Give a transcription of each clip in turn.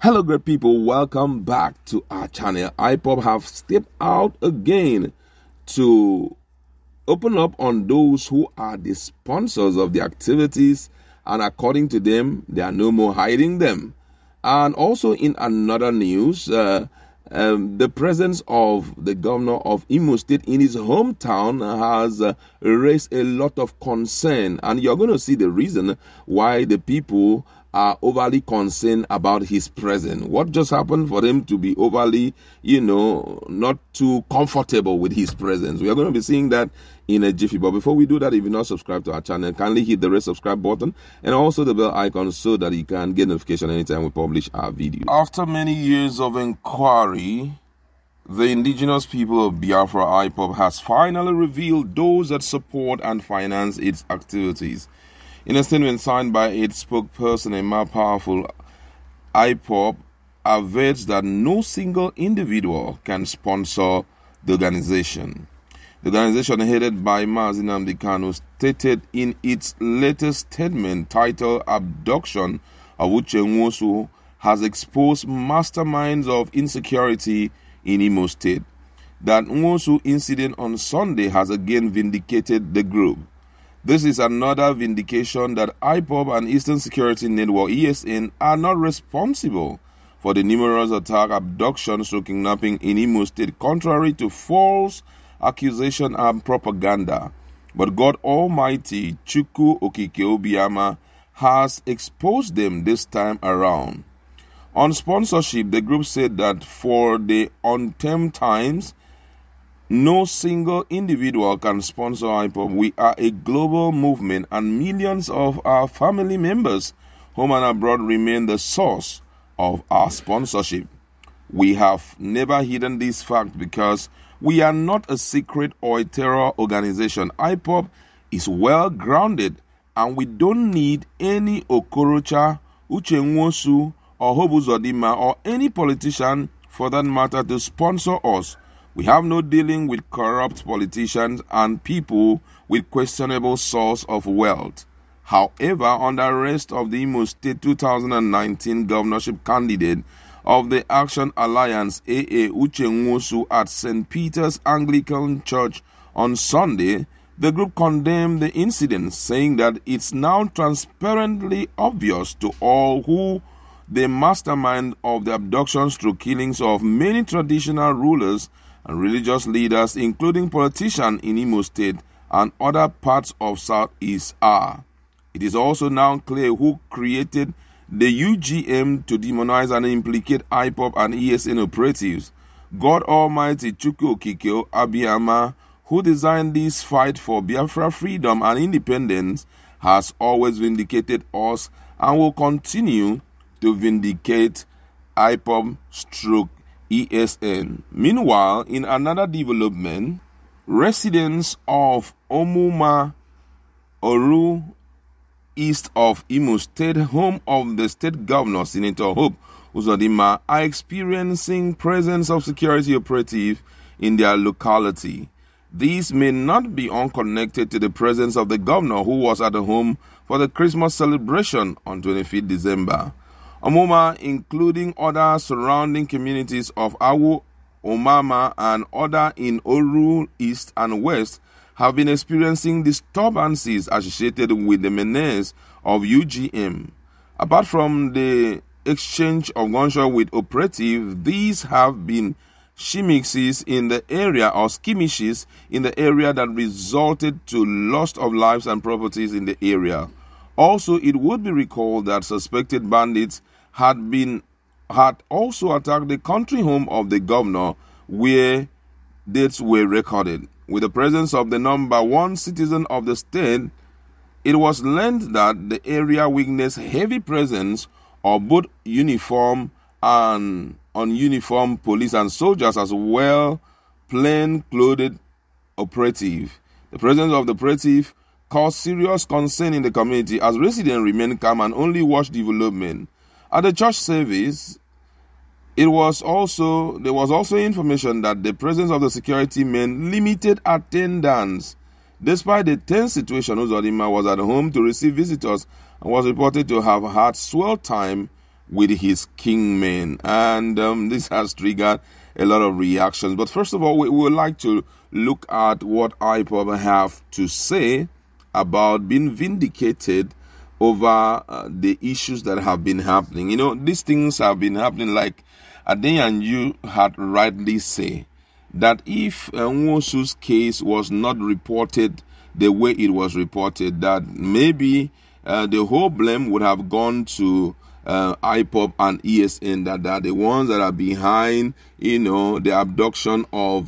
Hello great people, welcome back to our channel. IPOB have stepped out again to open up on those who are the sponsors of the activities, and according to them, they are no more hiding them. And also in another news, the presence of the governor of Imo State in his hometown has raised a lot of concern, and you're going to see the reason why the people are overly concerned about his presence. What just happened for them to be overly, not too comfortable with his presence? We are going to be seeing that in a jiffy. But before we do that, if you're not subscribed to our channel, kindly hit the red subscribe button and also the bell icon so that you can get notification anytime we publish our videos. After many years of inquiry, the indigenous people of Biafra IPOB has finally revealed those that support and finance its activities. In a statement signed by its spokesperson, a more powerful IPOB avers that no single individual can sponsor the organization. The organization, headed by Mazi Nnamdi Kanu, stated in its latest statement titled Abduction of Uche Nwosu, has exposed masterminds of insecurity in Imo State. That Nwosu incident on Sunday has again vindicated the group. This is another vindication that IPOB and Eastern Security Network ESN are not responsible for the numerous attack, abductions, or kidnapping in Imo State, contrary to false accusation and propaganda. But God Almighty, Chukwu Okike Obiama, has exposed them this time around. On sponsorship, the group said that for the untamed times, no single individual can sponsor IPOB. We are a global movement, and millions of our family members, home and abroad, remain the source of our sponsorship. We have never hidden this fact because we are not a secret or a terror organization. IPOB is well grounded, and we don't need any Okorocha, Uche Nwosu, or Hobu Zodima, or any politician for that matter to sponsor us. We have no dealing with corrupt politicians and people with questionable source of wealth. However, on the arrest of the Imo State 2019 governorship candidate of the Action Alliance, AA Uche Nwosu, at St. Peter's Anglican Church on Sunday, the group condemned the incident, saying that it's now transparently obvious to all who the mastermind of the abductions through killings of many traditional rulers and religious leaders, including politicians in Imo State and other parts of Southeast are. It is also now clear who created the UGM to demonize and implicate IPOB and ESN operatives. God Almighty, Chukwu Okike Obiama, who designed this fight for Biafra freedom and independence, has always vindicated us and will continue to vindicate IPOB ESN. Meanwhile, in another development, residents of Omuma Oru, east of Imo State, home of the state governor, Senator Hope Uzodinma, are experiencing presence of security operative in their locality. These may not be unconnected to the presence of the governor, who was at the home for the Christmas celebration on 25th December. Omuma, including other surrounding communities of Awu, Omama, and other in Oru East and West, have been experiencing disturbances associated with the menace of UGM. Apart from the exchange of gunshot with operatives, these have been skirmishes in the area that resulted to loss of lives and properties in the area. Also, it would be recalled that suspected bandits had also attacked the country home of the governor, where deaths were recorded. With the presence of the number one citizen of the state, it was learned that the area witnessed heavy presence of both uniform and ununiformed police and soldiers, as well plain-clothed operative. The presence of the operative caused serious concern in the community, as residents remained calm and only watched development. At the church service, there was also information that the presence of the security men limited attendance. Despite the tense situation, Uzodinma was at home to receive visitors and was reported to have had swell time with his kingmen. And this has triggered a lot of reactions. But first of all, we would like to look at what IPOB have to say about being vindicated over the issues that have been happening. You know, these things have been happening, like Ade and you had rightly say, that if Nwosu's case was not reported the way it was reported, that maybe the whole blame would have gone to IPOB and ESN, that are the ones that are behind, you know, the abduction of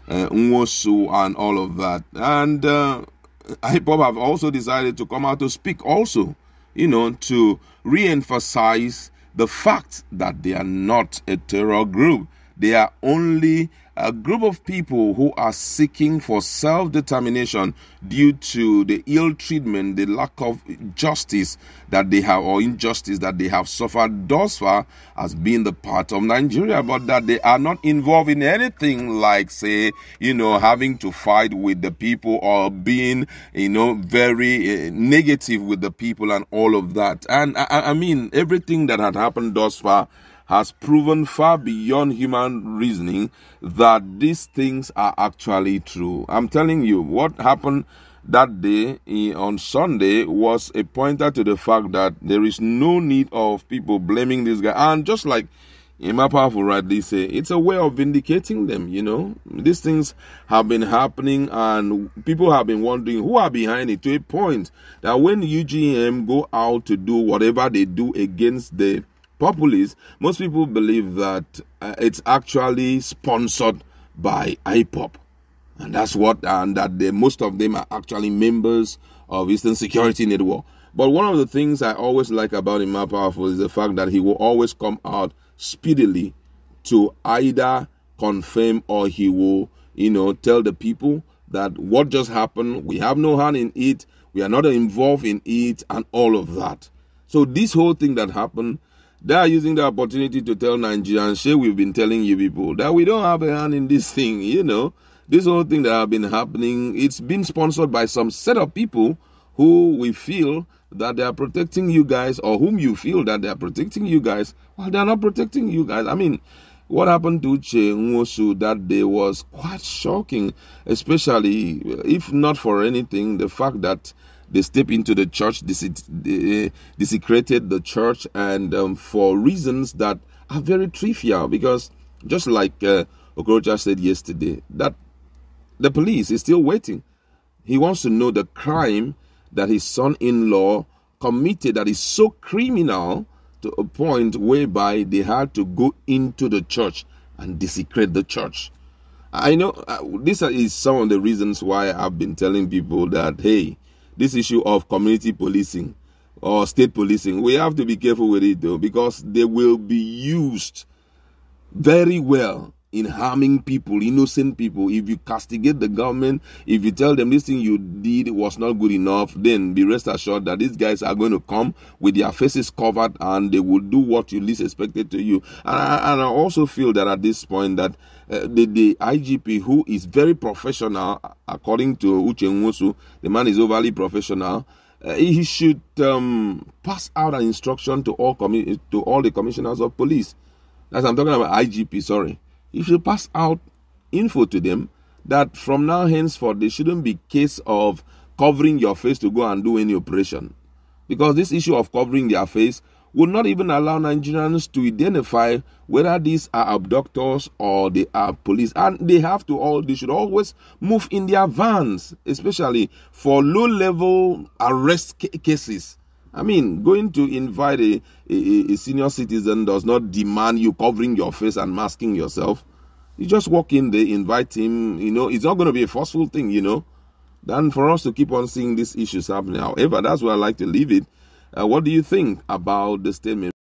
Nwosu and all of that. And IPOB have also decided to come out to speak also, you know, to re-emphasize the fact that they are not a terror group. They are only a group of people who are seeking for self-determination due to the ill treatment, the lack of justice that they have, or injustice that they have suffered thus far as being the part of Nigeria, but that they are not involved in anything like, say, you know, having to fight with the people or being, you know, very negative with the people and all of that. And I mean, everything that had happened thus far has proven far beyond human reasoning that these things are actually true. I'm telling you, what happened that day on Sunday was a pointer to the fact that there is no need of people blaming this guy. And just like Imapa will rightly say, it's a way of vindicating them, you know. These things have been happening and people have been wondering who are behind it, to a point that when UGM go out to do whatever they do against the populace, most people believe that it's actually sponsored by IPOB, and that's what, and that most of them are actually members of Eastern Security Network. But one of the things I always like about Imma Powerful is the fact that he will always come out speedily to either confirm or he will, you know, tell the people that what just happened, we have no hand in it, we are not involved in it, and all of that. So this whole thing that happened, they are using the opportunity to tell Nigerians, "Shay, we've been telling you people that we don't have a hand in this thing." You know, this whole thing that have been happening, it's been sponsored by some set of people who we feel that they are protecting you guys, or whom you feel that they are protecting you guys. Well, they are not protecting you guys. I mean, what happened to Uche Nwosu that day was quite shocking, especially if not for anything, the fact that they stepped into the church, desecrated the church, and for reasons that are very trivial. Because just like Okorocha said yesterday, that the police is still waiting. He wants to know the crime that his son-in-law committed that is so criminal to a point whereby they had to go into the church and desecrate the church. I know this is some of the reasons why I've been telling people that, hey, this issue of community policing or state policing, we have to be careful with it though, because they will be used very well in harming people, innocent people. If you castigate the government, if you tell them this thing you did was not good enough, then be rest assured that these guys are going to come with their faces covered and they will do what you least expected to you. And I also feel that at this point that the IGP, who is very professional, according to Uche Nwosu, the man is overly professional, he should pass out an instruction to all the commissioners of police. That's I'm talking about IGP, sorry. He should pass out info to them that from now henceforth there shouldn't be case of covering your face to go and do any operation, because this issue of covering their face would not even allow Nigerians to identify whether these are abductors or they are police. And they should always move in their vans, especially for low-level arrest cases. I mean, going to invite a senior citizen does not demand you covering your face and masking yourself. You just walk in there, invite him, you know, it's not going to be a forceful thing, you know, than for us to keep on seeing these issues happening. However, that's where I like to leave it. What do you think about the statement?